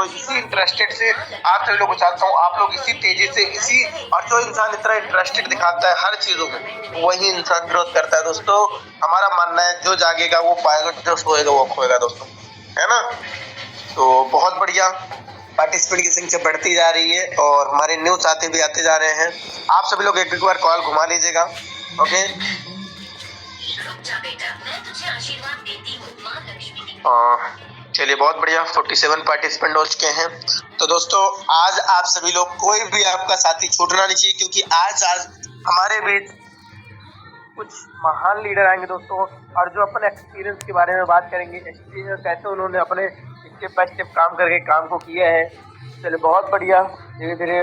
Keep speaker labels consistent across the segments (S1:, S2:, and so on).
S1: हूँ, इसी इंटरेस्टेड से आप सभी लोग को चाहता हूँ आप लोग इसी तेजी से इसी, और जो इंसान इतना इंटरेस्टेड दिखाता है हर चीजों में वही इंसान ग्रोथ करता है दोस्तों। हमारा मानना है जो जागेगा वो पाएगा, जो सोएगा वो खोएगा दोस्तों, है ना। तो बहुत बढ़िया, पार्टिसिपेंट की संख्या बढ़ती जा रही है और हमारे न्यू साथी भी आते जा रहे हैं। आप सभी लोग एक बार कॉल घुमा लीजिएगा। ओके, चलिए बहुत बढ़िया, 47 पार्टिसिपेंट हो चुके हैं। तो दोस्तों आज आप सभी लोग, कोई भी आपका साथी छूटना नहीं चाहिए, क्योंकि आज हमारे बीच कुछ महान लीडर आएंगे दोस्तों, और जो अपने एक्सपीरियंस के बारे में बात करेंगे, कैसे उन्होंने अपने स्टेप बाय स्टेप काम करके काम को किया है। चलिए बहुत बढ़िया, धीरे धीरे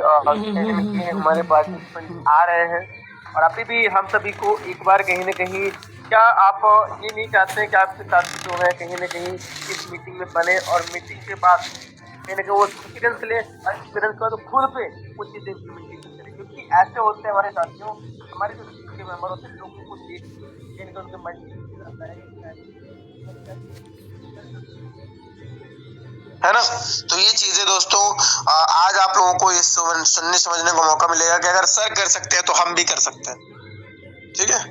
S1: हमारे पार्टिसिपेंट आ रहे हैं। और अभी भी हम सभी को एक बार कहीं ना कहीं, क्या आप ये नहीं चाहते हैं कि आपके साथी जो है कहीं ना कहीं इस मीटिंग में बने और मीटिंग के बाद कहीं ना कहीं वो एक्सपीरियंस ले, और एक्सपीरियंस के बाद खुद पे कुछ चीजें इम्प्लीमेंटेशन करें, क्योंकि ऐसे होते हैं हमारे साथियों, हमारे जो टीम के मेंबर होते हैं लोगों को देख के उनके मन है ना। तो ये चीजें दोस्तों आज आप लोगों को ये सुनने समझने का मौका मिलेगा कि अगर सर कर सकते हैं तो हम भी कर सकते हैं, ठीक है।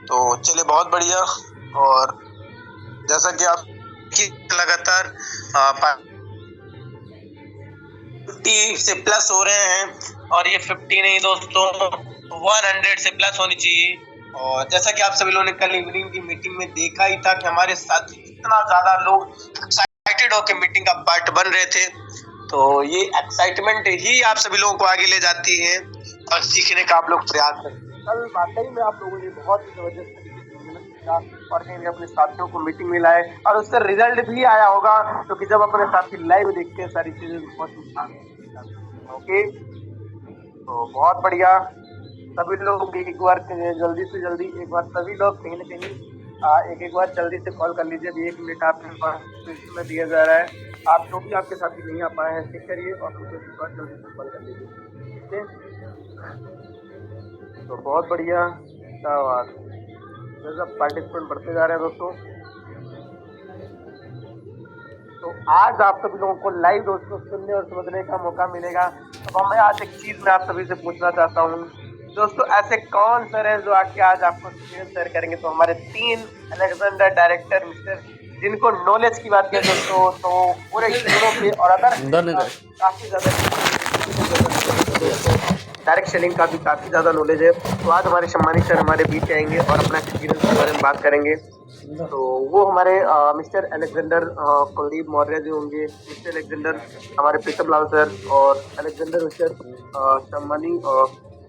S1: तो चलिए बहुत बढ़िया, और जैसा कि आप लगातार 50 से प्लस हो रहे हैं, और ये 50 नहीं दोस्तों 100 से प्लस होनी चाहिए। और जैसा कि आप सभी लोगों ने कल इवनिंग की मीटिंग में देखा ही था कि हमारे साथ कितना ज्यादा लोग एक्साइटेड होकर मीटिंग का पार्ट बन रहे थे। तो ये एक्साइटमेंट ही आप सभी लोगों को आगे ले जाती है और सीखने का आप लोग प्रयास करते हैं। कल वाकई में आप लोगों ने बहुत ही जबरदस्त तरीके से मेहनत किया और कहीं अपने साथियों को मीटिंग में लाए, और उससे रिजल्ट भी आया होगा, क्योंकि जब अपने साथी लाइव देखते हैं सारी चीजें बहुत ओके। तो बहुत बढ़िया, सभी लोग एक बार जल्दी से जल्दी एक बार सभी लोग कहीं ना कहीं एक बार जल्दी से कॉल कर लीजिए। अभी 1 मिनट आपके पास में दिया जा रहा है, आप जो भी आपके साथी नहीं आ पाए हैं चेक करिए और उनको एक बार जल्दी से कॉल कर लीजिए, ठीक है। तो बहुत बढ़िया, क्या बात, जैसा पार्टिसिपेंट बढ़ते जा रहे हैं दोस्तों। तो आज आप सभी लोगों को लाइव दोस्तों सुनने और समझने का मौका मिलेगा। अब मैं आज एक चीज मैं आप सभी से पूछना चाहता हूँ दोस्तों, ऐसे कौन सर है जो आके आज आपको शेयर करेंगे। तो हमारे 3 अलेक्जेंडर डायरेक्टर मिस्टर, जिनको नॉलेज की बात करें दोस्तों तो पूरे स्कूलों पे और अदर काफी ज्यादा डायरेक्ट सेलिंग का भी काफी ज्यादा नॉलेज है। तो आज हमारे सम्मानित सर हमारे बीच आएंगे और अपना एक्सपीरियंस के बारे में बात करेंगे। तो वो हमारे मिस्टर अलेक्जेंडर कुलदीप मौर्य जी होंगे, मिस्टर अलेक्जेंडर हमारे प्रीतम लाल सर, और अलेक्जेंडर मिस्टर सम्मानित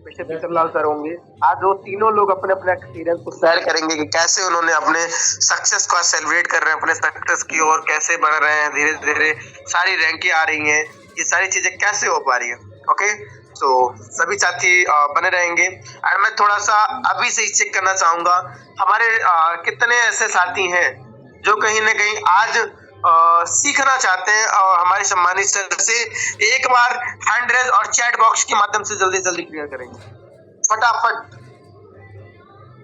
S1: मिस्टर प्रीतम लाल सर होंगे। आज वो तीनों लोग अपने अपने एक्सपीरियंस को शेयर करेंगे कि कैसे उन्होंने अपने सक्सेस को सेलिब्रेट कर रहे हैं, अपने सक्सेस की ओर कैसे बढ़ रहे हैं, धीरे धीरे सारी रैंकें आ रही हैं, ये सारी चीजें कैसे हो पा रही है। ओके, तो सभी साथी बने रहेंगे। और मैं थोड़ा सा अभी से चेक करना चाहूंगा हमारे कितने ऐसे साथी हैं जो कहीं ना कहीं आज सीखना चाहते हैं और हमारे सम्मानित सर से। एक बार हैंड रेज और चैट बॉक्स के माध्यम से जल्दी जल्दी क्लियर करेंगे, फटाफट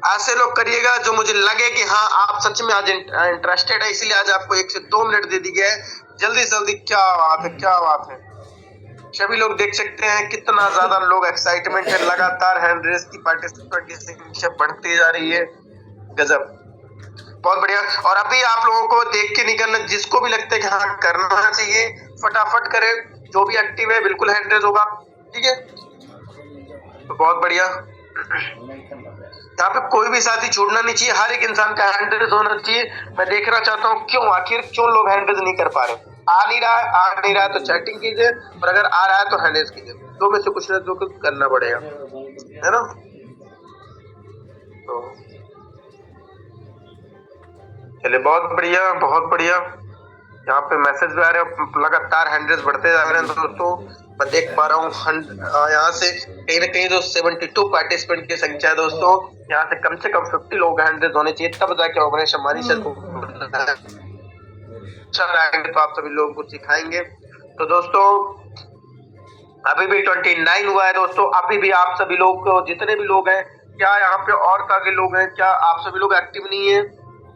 S1: ऐसे लोग करिएगा जो मुझे लगे कि हाँ आप सच में आज इंटरेस्टेड है, इसीलिए आज आपको 1 से 2 मिनट दे दी गया है। जल्दी जल्दी, क्या बात है, क्या बात है। सभी लोग देख सकते हैं कितना ज्यादा लोग एक्साइटमेंट है, लगातार हैंड रेस की पार्टिसिपेंट की संख्या बढ़ती जा रही है, गजब, बहुत बढ़िया। और अभी आप लोगों को देख के निकलना, जिसको भी लगता है कि हाँ करना चाहिए फटाफट करे, जो भी एक्टिव है बिल्कुल हैंड रेस होगा, ठीक है। तो बहुत बढ़िया, यहाँ पे कोई भी साथी छूटना नहीं चाहिए, हर एक इंसान का हैंड रेस होना चाहिए। मैं देखना चाहता हूँ क्यों, आखिर क्यों लोग हैंड रेस नहीं कर पा रहे। आ नहीं रहा है तो चैटिंग कीजिए, और अगर आ रहा है तो हैंड रेस कीजिए, दो में से कुछ ना कुछ करना पड़ेगा, है ना। तो चलिए बहुत बढ़िया, बहुत बढ़िया। यहाँ पे मैसेज भी आ रहे हैं, लगातार हैंड रेस बढ़ते जा रहे हैं दोस्तों। मैं देख पा रहा हूँ यहाँ से कहीं ना कहीं जो 72 पार्टिसिपेंट की संख्या है दोस्तों, यहाँ से कम 50 लोग हैंड रेस होने चाहिए, तब जाके ऑर्गेनाइज हमारी सर को आएंगे तो आप सभी लोगों को सिखाएंगे। तो दोस्तों अभी भी 29 हुआ है दोस्तों, अभी भी आप सभी लोग जितने भी लोग हैं, क्या यहाँ पे और आगे लोग हैं, क्या आप सभी लोग एक्टिव नहीं है?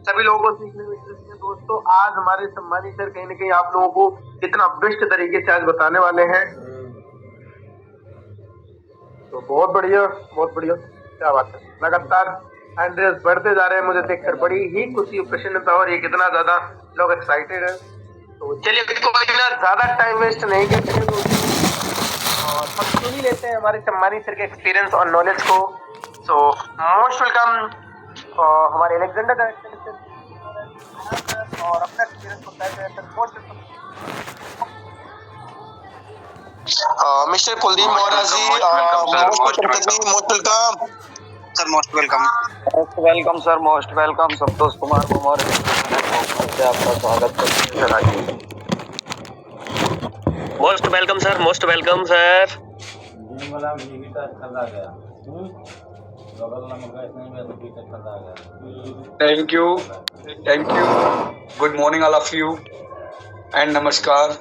S1: सभी लोगों को सीखने में दोस्तों तो आज हमारे सम्मानित सर कहीं ना कहीं आप लोगों को कितना बेस्ट तरीके से आज बताने वाले हैं। तो बहुत बढ़िया, बहुत बढ़िया, क्या बात है। लगातार एंड्रेस बढ़ते जा रहे हैं, मुझे देखकर बड़ी ही खुशी प्रसन्नता और ये कितना ज्यादा लोग एक्साइटेड है। तो चलिए कोई ना ज्यादा टाइम वेस्ट नहीं करते और हम सुन ही लेते हैं हमारे सम्मानित सर के एक्सपीरियंस और नॉलेज को। सो मोस्ट वेलकम हमारे अलेक्जेंडर डायरेक्टर और अपना एक्सपीरियंस को शेयर करें sir. Most mister Kuldeep Maurya ji, most welcome sir. Most welcome
S2: sir, most welcome. Santosh Kumar Maurya से आपका स्वागत करते हैं।
S1: Most welcome sir, most welcome sir.
S3: Thank you, thank you. Good morning all of you and नमस्कार।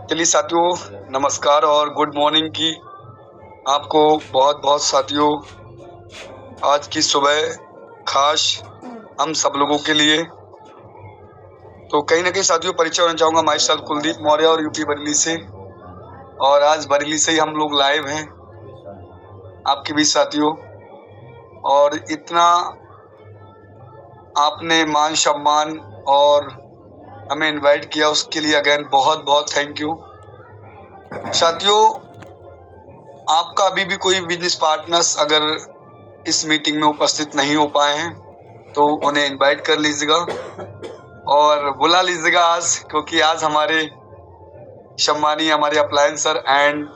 S3: चलिए साथियों, नमस्कार और गुड मॉर्निंग की आपको बहुत बहुत साथियों आज की सुबह खास हम सब लोगों के लिए। तो कहीं ना कहीं साथियों परिचय होना चाहूँगा। माई सेल्फ कुलदीप मौर्य और यूपी बरेली से, और आज बरेली से ही हम लोग लाइव हैं आपके बीच साथियों। और इतना आपने मान सम्मान और हमें इनवाइट किया उसके लिए अगेन बहुत बहुत थैंक यू साथियों। आपका अभी भी कोई बिजनेस पार्टनर्स अगर इस मीटिंग में उपस्थित नहीं हो पाए हैं तो उन्हें इनवाइट कर लीजिएगा और बुला लीजिएगा आज, क्योंकि आज हमारे सम्मानीय हमारे अप्लायंसर एंड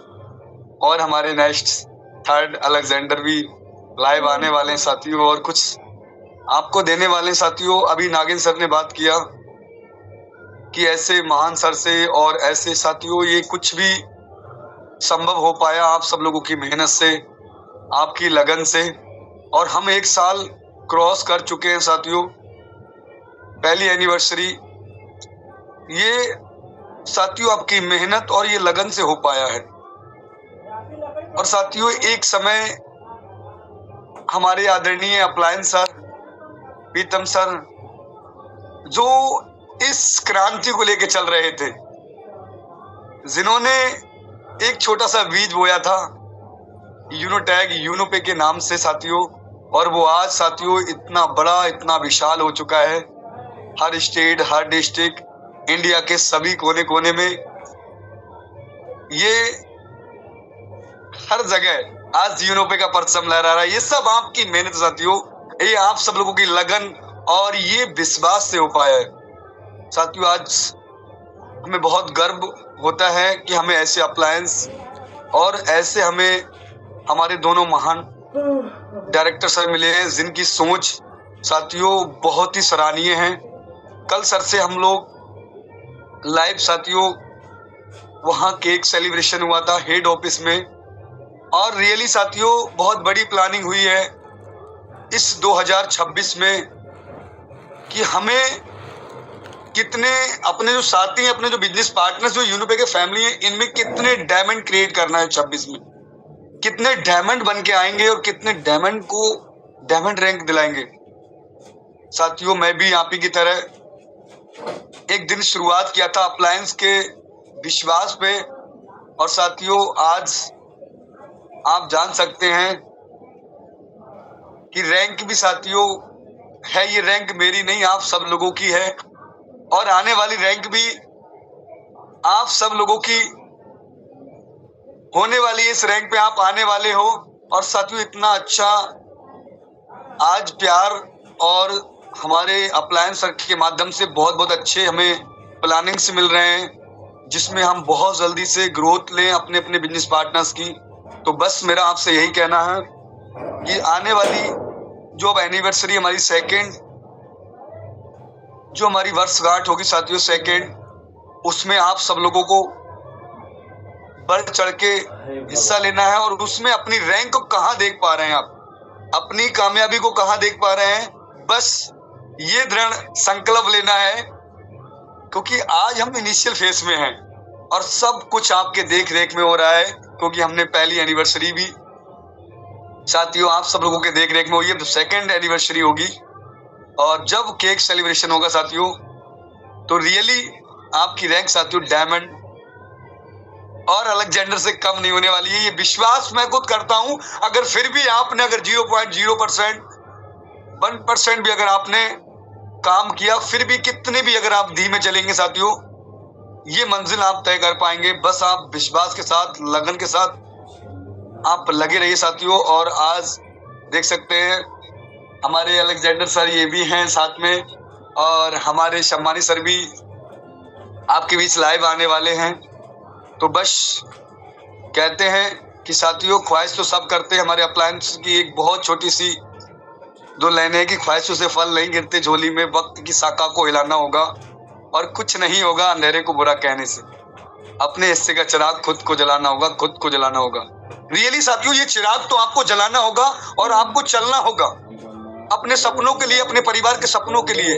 S3: और हमारे नेक्स्ट थर्ड अलेक्जेंडर भी लाइव आने वाले हैं साथियों, और कुछ आपको देने वाले हैं साथियों। अभी नागिन सर ने बात किया कि ऐसे महान सर से और ऐसे साथियों ये कुछ भी संभव हो पाया आप सब लोगों की मेहनत से, आपकी लगन से। और हम 1 साल क्रॉस कर चुके हैं साथियों, पहली एनिवर्सरी। ये साथियों आपकी मेहनत और ये लगन से हो पाया है। और साथियों एक समय हमारे आदरणीय अप्लायंस सर, प्रीतम सर, जो इस क्रांति को लेके चल रहे थे, जिन्होंने एक छोटा सा बीज बोया था यूनोटैग यूनोपे के नाम से साथियों, और वो आज साथियों इतना बड़ा इतना विशाल हो चुका है। हर स्टेट हर डिस्ट्रिक्ट इंडिया के सभी कोने कोने में ये हर जगह आज यूनोपे का परचम लहरा रहा है। ये सब आपकी मेहनत साथियों, ये आप सब लोगों की लगन और ये विश्वास से हो पाया है साथियों। आज हमें बहुत गर्व होता है कि हमें ऐसे अप्लायंस और ऐसे हमें हमारे दोनों महान डायरेक्टर सर मिले हैं जिनकी सोच साथियों बहुत ही सराहनीय है। कल सर से हम लोग लाइव साथियों वहाँ केक सेलिब्रेशन हुआ था हेड ऑफिस में, और रियली साथियों बहुत बड़ी प्लानिंग हुई है इस 2026 में कि हमें कितने अपने जो साथी हैं, अपने जो बिजनेस पार्टनर्स जो यूनोपे के फैमिली हैं, इनमें कितने डायमंड क्रिएट करना है 26 में, कितने डायमंड बन के आएंगे और कितने डायमंड को डायमंड रैंक दिलाएंगे साथियों। मैं भी आप ही की तरह एक दिन शुरुआत किया था अप्लायंस के विश्वास पे, और साथियों आज आप जान सकते हैं कि रैंक भी साथियों है, ये रैंक मेरी नहीं आप सब लोगों की है, और आने वाली रैंक भी आप सब लोगों की होने वाली है। इस रैंक पे आप आने वाले हो। और साथियों इतना अच्छा आज प्यार और हमारे अप्लायंस सर के माध्यम से बहुत बहुत अच्छे हमें प्लानिंग से मिल रहे हैं, जिसमें हम बहुत जल्दी से ग्रोथ लें अपने अपने बिजनेस पार्टनर्स की। तो बस मेरा आपसे यही कहना है कि आने वाली जो अब एनिवर्सरी हमारी सेकेंड, जो हमारी वर्षगांठ होगी साथियों सेकेंड, उसमें आप सब लोगों को बढ़ चढ़ के हिस्सा लेना है। और उसमें अपनी रैंक को कहाँ देख पा रहे हैं आप, अपनी कामयाबी को कहाँ देख पा रहे हैं, बस ये दृढ़ संकल्प लेना है, क्योंकि आज हम इनिशियल फेज में हैं और सब कुछ आपके देख रेख में हो रहा है, क्योंकि हमने पहली एनिवर्सरी भी साथियों आप सब लोगों के देख रेख में ये 2nd एनिवर्सरी होगी और जब केक सेलिब्रेशन होगा साथियों तो रियली आपकी रैंक साथियों डायमंड और अलेक्जेंडर से कम नहीं होने वाली है। ये विश्वास मैं खुद करता हूं। अगर फिर भी आपने अगर 0.0% 1% भी अगर आपने काम किया, फिर भी कितने भी अगर आप धीमे चलेंगे साथियों, ये मंजिल आप तय कर पाएंगे। बस आप विश्वास के साथ, लगन के साथ आप लगे रहिए साथियों। और आज देख सकते हैं हमारे अलेक्जेंडर सर ये भी हैं साथ में, और हमारे शम्मानी सर भी आपके बीच लाइव आने वाले हैं। तो बस कहते हैं कि साथियों ख्वाहिश तो सब करते हैं। हमारे अप्लायंस की एक बहुत छोटी सी 2 लाइनें हैं कि ख्वाहिशों से फल नहीं गिरते झोली में, वक्त की साका को हिलाना होगा और कुछ नहीं होगा अंधेरे को बुरा कहने से। अपने हिस्से का चिराग खुद को जलाना होगा, खुद को जलाना होगा। रियली साथियों ये चिराग तो आपको जलाना होगा और आपको चलना होगा अपने सपनों के लिए, अपने परिवार के सपनों के लिए,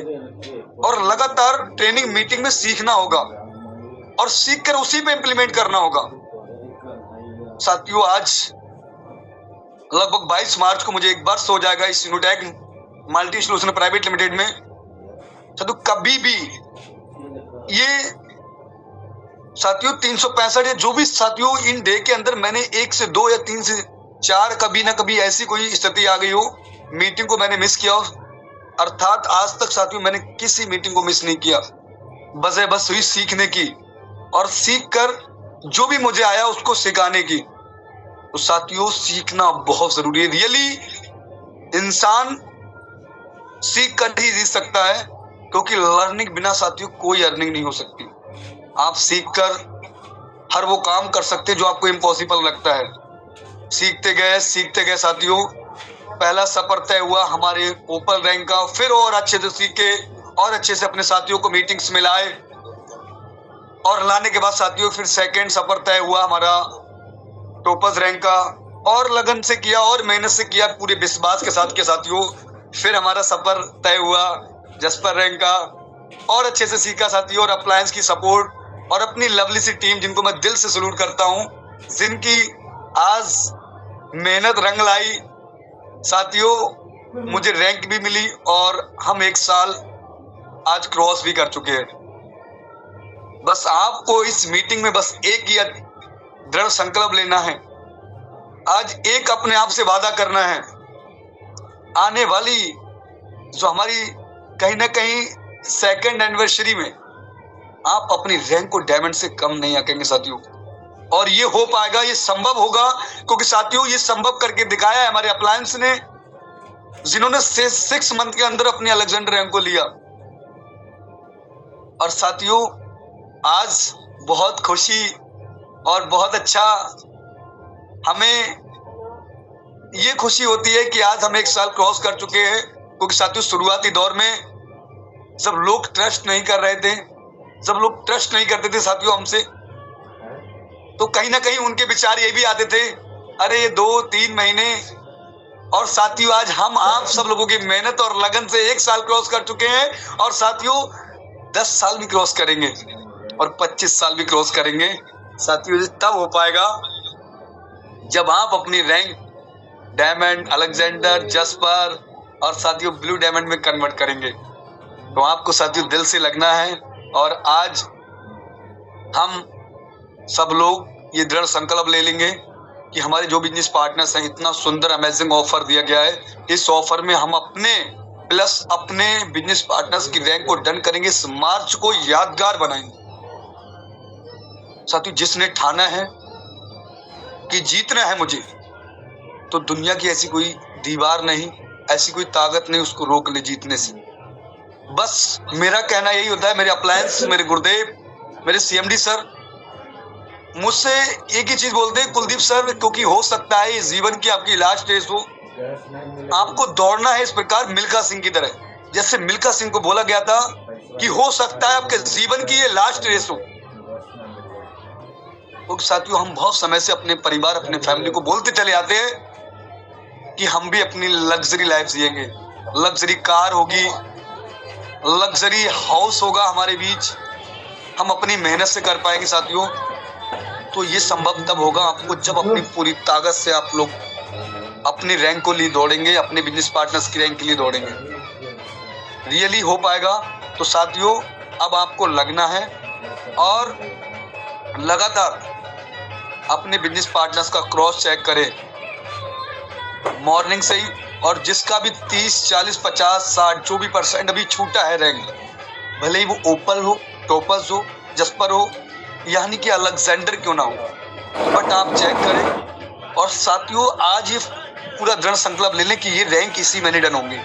S3: और लगातार ट्रेनिंग मीटिंग में सीखना होगा और सीख कर उसी पे इम्प्लीमेंट करना होगा। साथियों आज लगभग 22 मार्च को मुझे 1 वर्ष हो जाएगा इस Unitech multi solution private limited में। साथियों कभी भी ये साथियों 365 या जो भी साथियों इन डे के अंदर मैंने 1 से 2 या 3 से 4 कभी ना कभी ऐसी कोई स्थिति आ गई हो, मीटिंग को मैंने मिस किया हो, अर्थात आज तक साथियों मैंने किसी मीटिंग को मिस नहीं किया। बस हुई सीखने की और सीख कर जो भी मुझे आया उसको सिखाने की। तो साथियों सीखना बहुत जरूरी है। रियली इंसान सीख कर ही जी सकता है, क्योंकि लर्निंग बिना साथियों कोई अर्निंग नहीं हो सकती। आप सीख कर हर वो काम कर सकते जो आपको इम्पॉसिबल लगता है। सीखते गए साथियों, पहला सफर तय हुआ हमारे ओपन रैंक का, फिर और अच्छे से सीखे और अच्छे से अपने साथियों को मीटिंग्स में लाए, और लाने के बाद साथियों फिर 2nd सफर तय हुआ हमारा टॉपर्स रैंक का, और लगन से किया और मेहनत से किया पूरे विश्वास के साथ के साथियों। फिर हमारा सफर तय हुआ जसपर रैंक का, और अच्छे से सीखा साथियों, और अप्लायंस की सपोर्ट और अपनी लवली सी टीम जिनको मैं दिल से सलूट करता हूं, जिनकी आज मेहनत रंग लाई साथियों। मुझे रैंक भी मिली और हम 1 साल आज क्रॉस भी कर चुके हैं। बस आपको इस मीटिंग में बस एक ही दृढ़ संकल्प लेना है। आज एक अपने आप से वादा करना है, आने वाली जो हमारी कहीं ना कहीं 2nd एनिवर्सरी में आप अपनी रैंक को डायमंड से कम नहीं आंकेंगे साथियों। और ये हो पाएगा, ये संभव होगा, क्योंकि साथियों ये संभव करके दिखाया है हमारे अप्लायंस ने, जिन्होंने 6 मंथ के अंदर अपनी अलेक्जेंडर रैंक को लिया। और साथियों आज बहुत खुशी और बहुत अच्छा हमें ये खुशी होती है कि आज हम 1 साल क्रॉस कर चुके हैं, क्योंकि साथियों शुरुआती दौर में जब लोग ट्रस्ट नहीं कर रहे थे, जब लोग ट्रस्ट नहीं करते थे साथियों हमसे, तो कहीं ना कहीं उनके विचार ये भी आते थे, अरे ये 2-3 महीने। और साथियों आज हम आप सब लोगों की मेहनत और लगन से 1 साल क्रॉस कर चुके हैं, और साथियों 10 साल भी क्रॉस करेंगे और 25 साल भी क्रॉस करेंगे साथियों। तब हो पाएगा जब आप अपनी रैंक डायमंड, अलेक्जेंडर, जसपर और साथियों ब्लू डायमंड में कन्वर्ट करेंगे। तो आपको साथियों दिल से लगना है, और आज हम सब लोग ये दृढ़ संकल्प ले लेंगे कि हमारे जो बिजनेस पार्टनर्स हैं, इतना सुंदर अमेजिंग ऑफर दिया गया है, इस ऑफर में हम अपने प्लस अपने बिजनेस पार्टनर्स की रैंक को डन करेंगे, इस मार्च को यादगार बनाएंगे। साथियों जिसने ठाना है कि जीतना है मुझे, तो दुनिया की ऐसी कोई दीवार नहीं, ऐसी कोई ताकत नहीं उसको रोक ले जीतने से। बस मेरा कहना यही होता है, मेरे अप्लायंस, मेरे गुरुदेव, मेरे CMD सर मुझसे एक ही चीज बोलते हैं, कुलदीप सर, क्योंकि हो सकता है ये जीवन की आपकी लास्ट रेस हो, आपको दौड़ना है इस प्रकार मिल्खा सिंह की तरह, जैसे मिल्खा सिंह को बोला गया था कि हो सकता है आपके जीवन की ये लास्ट रेस हो। तो साथियों हम बहुत समय से अपने परिवार, अपने फैमिली को बोलते चले आते हैं कि हम भी अपनी लग्जरी लाइफ जिएंगे, लग्जरी कार होगी, लग्जरी हाउस होगा हमारे बीच, हम अपनी मेहनत से कर पाएंगे साथियों। तो ये संभव तब होगा आपको जब अपनी पूरी ताकत से आप लोग अपनी रैंक को लिए दौड़ेंगे, अपने बिजनेस पार्टनर्स की रैंक के लिए दौड़ेंगे। रियली हो पाएगा। तो साथियों अब आपको लगना है और लगातार अपने बिजनेस पार्टनर्स का क्रॉस चेक करें मॉर्निंग से ही, और जिसका भी 30, 40, 50, 60 जो भी % अभी छूटा है रैंक, भले ही वो ओपल हो, टोपस हो, जस्पर हो, यानी कि अलेक्जेंडर क्यों ना हो, बट आप चेक करें। और साथियों आज ये पूरा दृढ़ संकल्प ले लें कि ये रैंक इसी महीने डन होंगी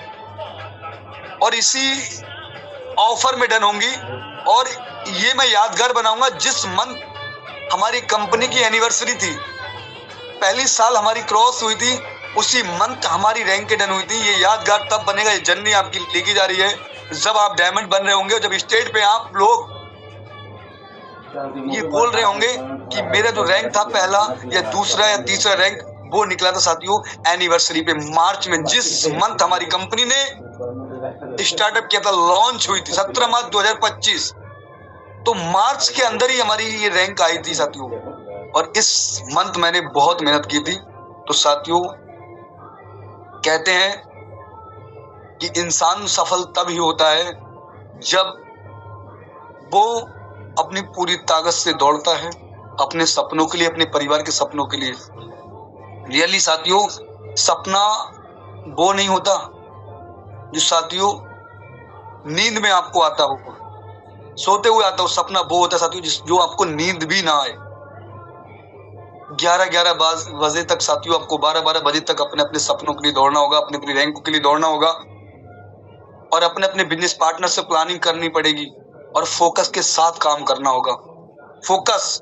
S3: और इसी ऑफर में डन होंगी, और ये मैं यादगार बनाऊंगा। जिस मंथ हमारी कंपनी की एनिवर्सरी थी, पहली साल हमारी क्रॉस हुई थी, उसी मंथ हमारी रैंक के डन हुई थी। ये यादगार तब बनेगा, ये जर्नी आपकी लेके जा रही है जब आप डायमंड बन रहे होंगे, जब स्टेज पे आप लोग ये बोल रहे होंगे कि मेरा जो रैंक था पहला या दूसरा या तीसरा रैंक, वो निकला था साथियों एनिवर्सरी पे, मार्च में, जिस मंथ हमारी कंपनी ने स्टार्टअप किया था, लॉन्च हुई थी 17 मार्च 2025। तो मार्च के अंदर ही हमारी ये रैंक आई थी साथियों, और इस मंथ मैंने बहुत मेहनत की थी। तो साथियों कहते हैं कि इंसान सफल तब ही होता है जब वो अपनी पूरी ताकत से दौड़ता है अपने सपनों के लिए, अपने परिवार के सपनों के लिए। रियली साथियों सपना वो नहीं होता जो साथियों नींद में आपको आता हो, सोते हुए आता हो। सपना वो होता है साथियों जो आपको नींद भी ना आए। 11-11 बजे तक साथियों, आपको 12-12 बजे तक अपने अपने सपनों के लिए दौड़ना होगा, अपने अपनी रैंक के लिए दौड़ना होगा, और अपने अपने बिजनेस पार्टनर से प्लानिंग करनी पड़ेगी, और फोकस के साथ काम करना होगा। फोकस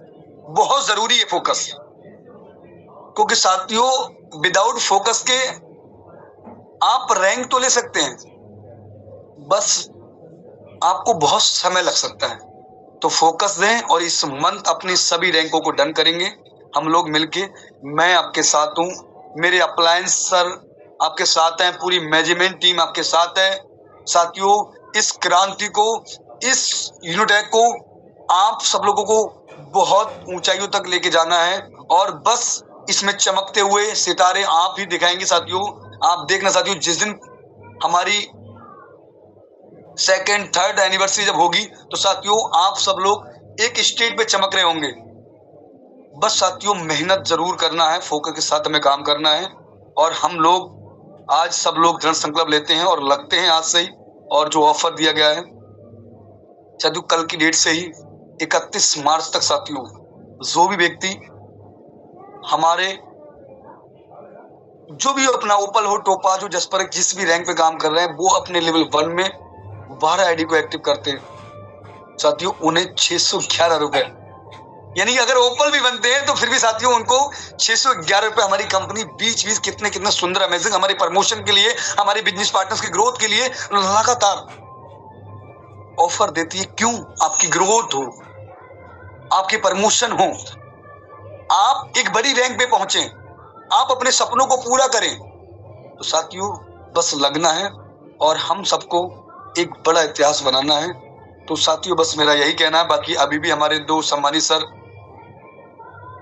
S3: बहुत जरूरी है, फोकस, क्योंकि साथियों विदाउट फोकस के आप रैंक तो ले सकते हैं, बस आपको बहुत समय लग सकता है। तो फोकस दें और इस मंथ अपनी सभी रैंकों को डन करेंगे हम लोग मिलके। मैं आपके साथ हूं, मेरे अप्लायंस सर आपके साथ हैं, पूरी मैनेजमेंट टीम आपके साथ है। साथियों इस क्रांति को, इस यूनिटेक को आप सब लोगों को बहुत ऊंचाइयों तक लेके जाना है, और बस इसमें चमकते हुए सितारे आप ही दिखाएंगे साथियों। आप देखना साथियों, जिस दिन हमारी 2nd, 3rd एनिवर्सरी जब होगी, तो साथियों आप सब लोग एक स्टेज पे चमक रहे होंगे। बस साथियों मेहनत जरूर करना है, फोकस के साथ हमें काम करना है, और हम लोग आज सब लोग दृढ़ संकल्प लेते हैं और लगते हैं आज से ही। और जो ऑफर दिया गया है साथियों कल की डेट से ही 31 मार्च तक साथियों, जो भी व्यक्ति हमारे जो भी अपना ओपल हो, टोपाज हो, जस्पर, जिस भी रैंक पे काम कर रहे हैं, वो अपने लेवल 1 में 12 आईडी को एक्टिव करते हैं साथियों, उन्हें 611 रुपए, यानी अगर ओपल भी बनते हैं तो फिर भी साथियों उनको 611 रुपए हमारी कंपनी बीच कितने सुंदर अमेजिंग हमारे प्रमोशन के लिए, हमारे बिजनेस पार्टनर्स की ग्रोथ के लिए लगातार ऑफर देती है। क्यों? आपकी ग्रोथ हो, आपकी प्रमोशन हो, आप एक बड़ी रैंक पे पहुंचे, आप अपने सपनों को पूरा करें। तो साथियों बस लगना है और हम सबको एक बड़ा इतिहास बनाना है। तो साथियों बस मेरा यही कहना है। बाकी अभी भी हमारे 2 सम्मानित सर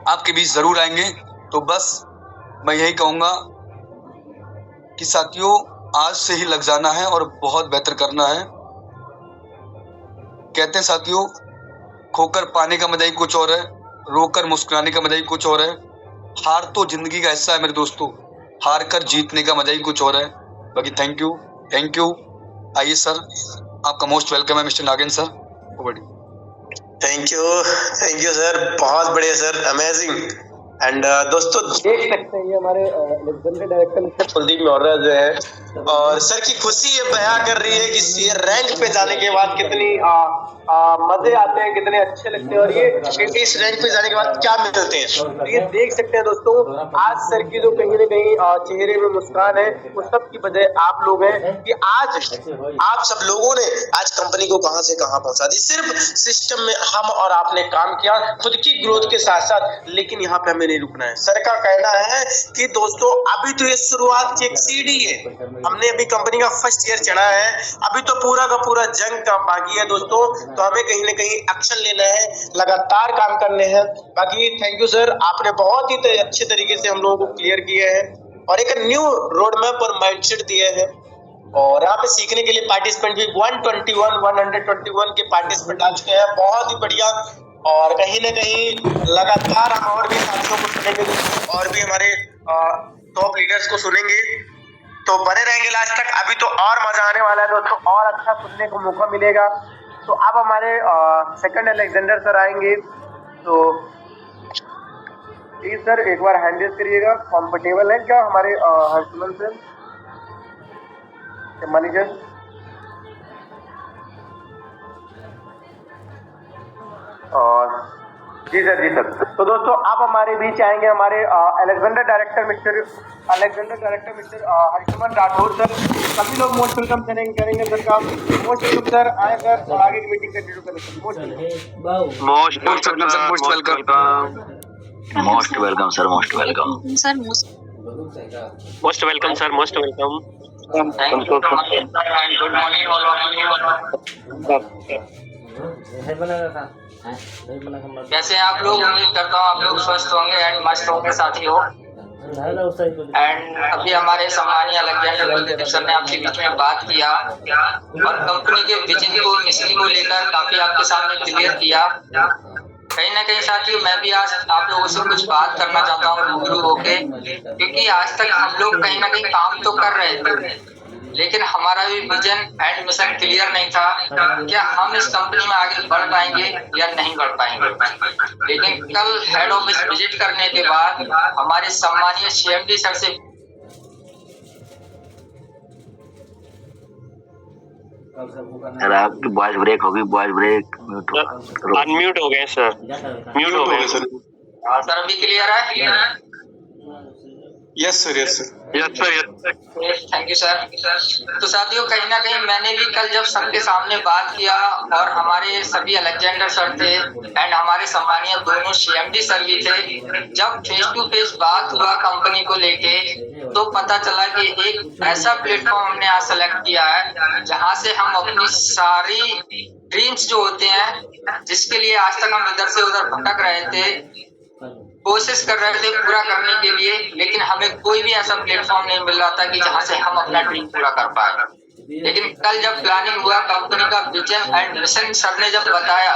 S3: आपके बीच जरूर आएंगे। तो बस मैं यही कहूंगा कि साथियों आज से ही लग जाना है और बहुत बेहतर करना है। कहते हैं साथियों खोकर पाने का मजा ही कुछ और है, रोकर मुस्कुराने का मजा ही कुछ और है। हार तो जिंदगी का हिस्सा है मेरे दोस्तों, हार कर जीतने का मजा ही कुछ और है। बाकी थैंक यू। आइए सर, आपका मोस्ट वेलकम है mister Nagendra sir.
S4: Thank you sir, बहुत बढ़िया सर, अमेजिंग। एंड दोस्तों देख सकते हैं ये हमारे legendary director mister Kuldeep Maurya जो है, और सर की खुशी ये बयां कर रही है कि ये रैंक पे जाने के बाद कितनी मजे आते हैं, कितने अच्छे लगते हैं, और ये इस रैंक पे जाने के बाद क्या मिलते हैं। तो ये देख सकते हैं दोस्तों, आज सर की जो कहीं ना कहीं चेहरे में मुस्कान है, वो सब की वजह आप लोग हैं कि आज आप सब लोगों ने आज कंपनी को कहां से कहां पहुंचा दी। सिर्फ सिस्टम में हम और आपने काम किया खुद की ग्रोथ के साथ साथ, लेकिन यहाँ पे हमें नहीं रुकना है। सर का कहना है कि दोस्तों अभी तो ये शुरुआत की एक सीढ़ी है, हमने अभी कंपनी का फर्स्ट ईयर चढ़ा है, अभी तो पूरा का पूरा जंग का बाकी है दोस्तों। तो हमें कहीं ना कहीं एक्शन लेना है, लगातार काम करने हैं। बाकी थैंक यू सर, आपने बहुत ही अच्छे तरीके से हम लोगों को क्लियर किए हैं। और एक न्यू रोड मैप और माइंडसेट दिए हैं। और यहाँ पे सीखने के लिए पार्टिसिपेंट भी 121 के पार्टिसिपेंट आ चुके हैं, बहुत ही बढ़िया। और कहीं ना कहीं लगातार हम और भी साथियों को सुनेंगे और भी हमारे टॉप लीडर्स को सुनेंगे, तो बने रहेंगे लास्ट तक। अभी तो और मजा आने वाला है दोस्तों, और अच्छा सुनने को मौका मिलेगा। तो अब हमारे सेकंड अलेक्जेंडर सर आएंगे, तो प्लीज सर एक बार हैंड रेज करिएगा। कंफर्टेबल है क्या हमारे हर्षमन सर मैनेजर? और जी सर। तो दोस्तों अब हमारे बीच आएंगे हमारे Alexander director mister Harshman Rathore sir. सभी लोग मोस्ट वेलकम करेंगे सर का। मोस्ट वेलकम सर, आए सर और आगे की मीटिंग कंटिन्यू करें sir. Most
S2: welcome sir, most welcome.
S5: Good morning all of you. कैसे हैं आप लोग? उम्मीद करता हूँ आप लोग स्वस्थ होंगे एंड मस्त होंगे साथियों। एंड अभी हमारे सम्मानीय अलेक्जेंडर कुलदीप सर ने आपके बीच में बात किया और कंपनी के विजन को, मिशन को लेकर काफी आपके सामने क्लियर किया। कहीं ना कहीं साथियों मैं भी आज आप लोगों से कुछ बात करना चाहता हूँ रूबरू होके, क्योंकि आज तक हम लोग कहीं ना कहीं काम तो कर रहे थे, लेकिन हमारा भी विजन एंड मिशन क्लियर नहीं था। क्या हम इस कंपनी में आगे बढ़ पाएंगे या नहीं बढ़ पाएंगे? लेकिन कल हेड ऑफिस विजिट करने के बाद हमारे सम्मानीय सीएमडी सर से
S2: सर आपकी वॉइस ब्रेक होगी, वॉइस ब्रेक
S6: अनम्यूट हो गए सर, म्यूट हो गए सर।
S5: सर अभी क्लियर है?
S4: Yes sir.
S5: Thank you sir. तो साथियों कहीं ना कहीं मैंने भी कल जब सबके सामने बात किया और हमारे सभी अलेक्जेंडर सर थे एंड हमारे सम्मानीय दोनों सीएमडी सर भी थे, जब फेस टू फेस बात हुआ कंपनी को लेके, तो पता चला कि एक ऐसा प्लेटफॉर्म हमने आज सेलेक्ट किया है जहां से हम अपनी सारी ड्रीम्स जो होते हैं, जिसके लिए आज तक हम इधर से उधर भटक रहे थे, कोशिश कर रहे थे पूरा करने के लिए, लेकिन हमें कोई भी ऐसा प्लेटफॉर्म नहीं मिल रहा था कि जहां से हम अपना ड्रीम पूरा कर पाए। लेकिन कल जब प्लानिंग हुआ, कंपनी का विजन एंड मिशन सर ने जब बताया,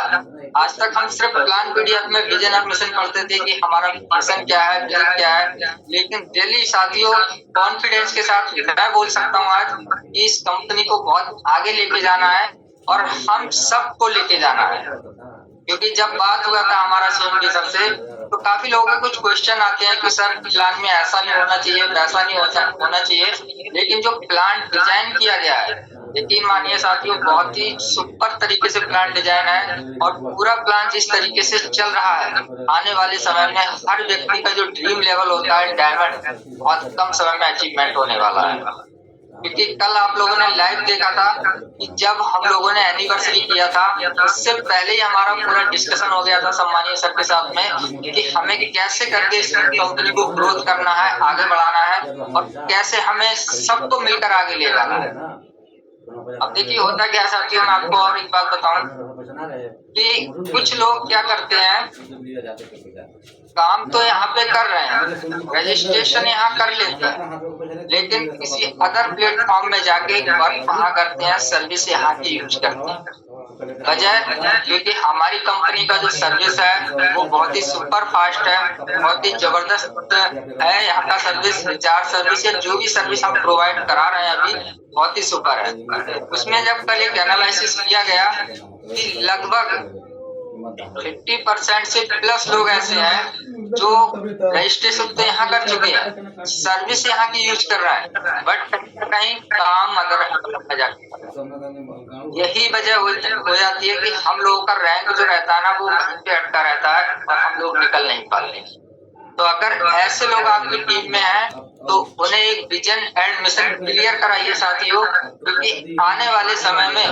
S5: आज तक हम सिर्फ प्लान पीडीएफ में विजन और मिशन पढ़ते थे कि हमारा मिशन क्या है, विजन क्या है, लेकिन डेली साथियों कॉन्फिडेंस के साथ मैं बोल सकता हूँ आज कि इस कंपनी को बहुत आगे लेके जाना है और हम सबको लेके जाना है। क्योंकि जब बात हुआ था हमारा सीएमडी सर से, तो काफी लोगों के कुछ क्वेश्चन आते हैं कि सर प्लान में ऐसा नहीं होना चाहिए, वैसा नहीं होना चाहिए, लेकिन जो प्लान डिजाइन किया गया है, यकीन मानिए साथियों बहुत ही सुपर तरीके से प्लान डिजाइन है और पूरा प्लान जिस तरीके से चल रहा है, आने वाले समय में हर व्यक्ति का जो ड्रीम लेवल होता है डायमंड, बहुत कम समय में अचीवमेंट होने वाला है। क्योंकि कल आप लोगों ने लाइव देखा था कि जब हम लोगों ने एनिवर्सरी किया था, उससे पहले ही हमारा पूरा डिस्कशन हो गया था सम्मानीय सर के साथ में कि हमें कैसे करके इस कंपनी को ग्रोथ करना है, आगे बढ़ाना है और कैसे हमें सबको मिलकर आगे ले जाना है। अब देखिए होता क्या साथियों, मैं आपको और एक बात बताऊं कि कुछ लोग क्या करते हैं, काम तो यहाँ पे कर रहे हैं, रजिस्ट्रेशन यहाँ कर लेते हैं, लेकिन किसी अदर प्लेटफॉर्म में जाके वर्क वहाँ करते हैं, सर्विस यहाँ की यूज करते हैं। वजह क्योंकि हमारी कंपनी का जो सर्विस है वो बहुत ही सुपर फास्ट है, बहुत ही जबरदस्त है। यहाँ का सर्विस, रिचार्ज सर्विस या जो भी सर्विस हम प्रोवाइड करा रहे हैं अभी, बहुत ही सुपर है। उसमें जब कल एक एनालिसिस किया गया कि लगभग 50% से प्लस लोग ऐसे हैं जो रजिस्ट्रेशन तो यहाँ कर चुके हैं, सर्विस यहाँ की यूज कर रहा है, बट कहीं काम अगर जाके, यही वजह हो जाती है कि हम लोगों का रैंक जो रहता है ना वो वहीं पे अटका रहता है और हम लोग निकल नहीं पाते। तो अगर ऐसे लोग आपकी टीम में हैं तो उन्हें एक विजन एंड मिशन क्लियर कराइए साथियों, क्योंकि आने वाले समय में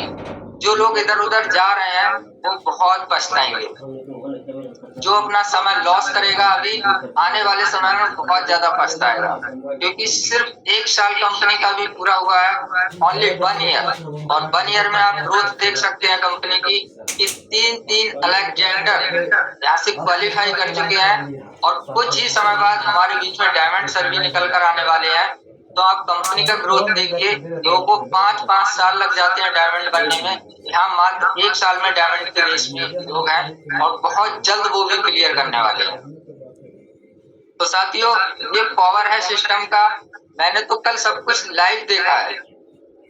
S5: जो लोग इधर उधर जा रहे हैं वो बहुत पछताएंगे। जो अपना समय लॉस करेगा अभी आने वाले समय में बहुत ज्यादा पछताएगा, क्योंकि सिर्फ 1 साल कंपनी का भी पूरा हुआ है, ओनली 1 ईयर, और 1 ईयर में आप ग्रोथ देख सकते हैं कंपनी की कि 3 अलेक्जेंडर यहाँ से क्वालिफाई कर चुके हैं, और कुछ ही समय बाद हमारे बीच में डायमंड सर भी निकल कर आने वाले हैं। तो आप कंपनी का ग्रोथ देखिए, लोगों को 5-5 साल लग जाते हैं डायमंड बनने में, यहाँ मात्र 1 साल में डायमंड के रेस में लोग हैं, और बहुत जल्द वो भी क्लियर करने वाले हैं। तो साथियों, ये पावर है सिस्टम का। मैंने तो कल सब कुछ लाइव देखा है,